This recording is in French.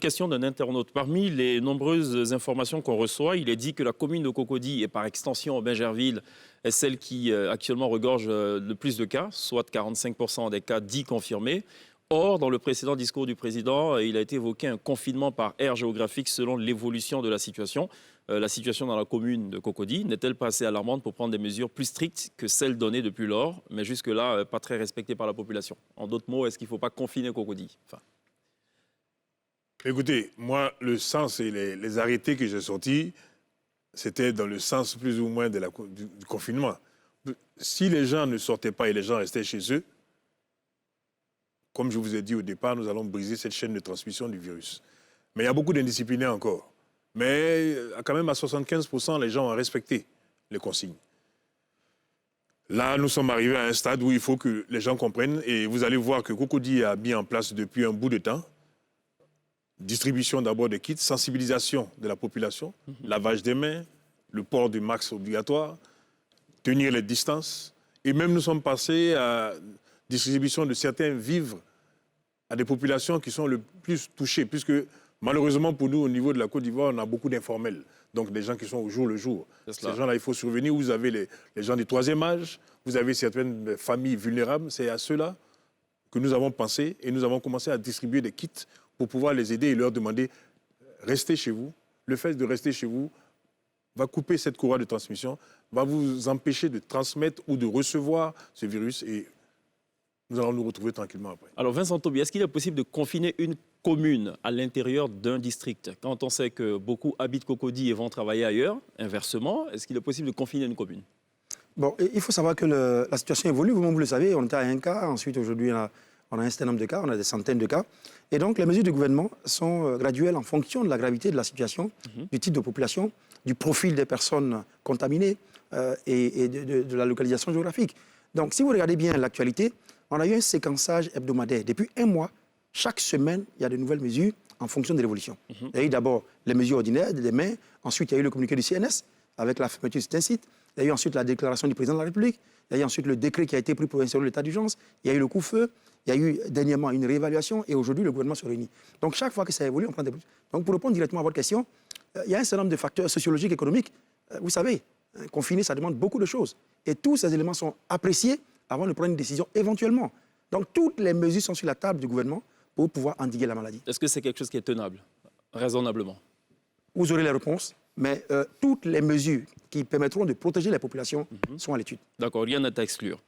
Question d'un internaute. Parmi les nombreuses informations qu'on reçoit, il est dit que la commune de Cocody et par extension Bingerville est celle qui actuellement regorge le plus de cas, soit 45% des cas dits confirmés. Or, dans le précédent discours du président, il a été évoqué un confinement par aire géographique selon l'évolution de la situation. La situation dans la commune de Cocody n'est-elle pas assez alarmante pour prendre des mesures plus strictes que celles données depuis lors, mais jusque-là pas très respectées par la population? En d'autres mots, est-ce qu'il ne faut pas confiner Cocody? Écoutez, moi, le sens et les arrêtés que j'ai sortis, c'était dans le sens plus ou moins du confinement. Si les gens ne sortaient pas et les gens restaient chez eux, comme je vous ai dit au départ, nous allons briser cette chaîne de transmission du virus. Mais il y a beaucoup d'indisciplinés encore. Mais quand même, à 75%, les gens ont respecté les consignes. Là, nous sommes arrivés à un stade où il faut que les gens comprennent. Et vous allez voir que Cocody a mis en place depuis un bout de temps distribution d'abord des kits, sensibilisation de la population, lavage des mains, le port du masque obligatoire, tenir les distances. Et même nous sommes passés à distribution de certains vivres à des populations qui sont le plus touchées, puisque malheureusement pour nous, au niveau de la Côte d'Ivoire, on a beaucoup d'informels, donc des gens qui sont au jour le jour. Ces gens-là, il faut survenir. Vous avez les gens du troisième âge, vous avez certaines familles vulnérables, c'est à ceux-là que nous avons pensé et nous avons commencé à distribuer des kits pour pouvoir les aider et leur demander « restez chez vous ». Le fait de rester chez vous va couper cette courroie de transmission, va vous empêcher de transmettre ou de recevoir ce virus et nous allons nous retrouver tranquillement après. Alors Vincent Tobi, est-ce qu'il est possible de confiner une commune à l'intérieur d'un district? Quand on sait que beaucoup habitent Cocody et vont travailler ailleurs, inversement, est-ce qu'il est possible de confiner une commune? Bon, il faut savoir que la situation évolue, vous le savez, on était à un cas, ensuite aujourd'hui on a un certain nombre de cas, on a des centaines de cas. Et donc les mesures du gouvernement sont graduelles en fonction de la gravité de la situation, du type de population, du profil des personnes contaminées et de la localisation géographique. Donc si vous regardez bien l'actualité, on a eu un séquençage hebdomadaire. Depuis un mois, chaque semaine, il y a de nouvelles mesures en fonction de l'évolution. Il y a eu d'abord les mesures ordinaires des mains, ensuite il y a eu le communiqué du CNS avec la fermeture de certains sites, il y a eu ensuite la déclaration du président de la République, il y a eu ensuite le décret qui a été pris pour instaurer l'état d'urgence, il y a eu le coup-feu, il y a eu dernièrement une réévaluation et aujourd'hui le gouvernement se réunit. Donc chaque fois que ça évolue, on prend des... Donc pour répondre directement à votre question, il y a un certain nombre de facteurs sociologiques, économiques. Vous savez, confiner, ça demande beaucoup de choses. Et tous ces éléments sont appréciés avant de prendre une décision éventuellement. Donc toutes les mesures sont sur la table du gouvernement pour pouvoir endiguer la maladie. Est-ce que c'est quelque chose qui est tenable, raisonnablement? Vous aurez les réponses, mais toutes les mesures qui permettront de protéger la population sont à l'étude. D'accord, rien n'est à exclure.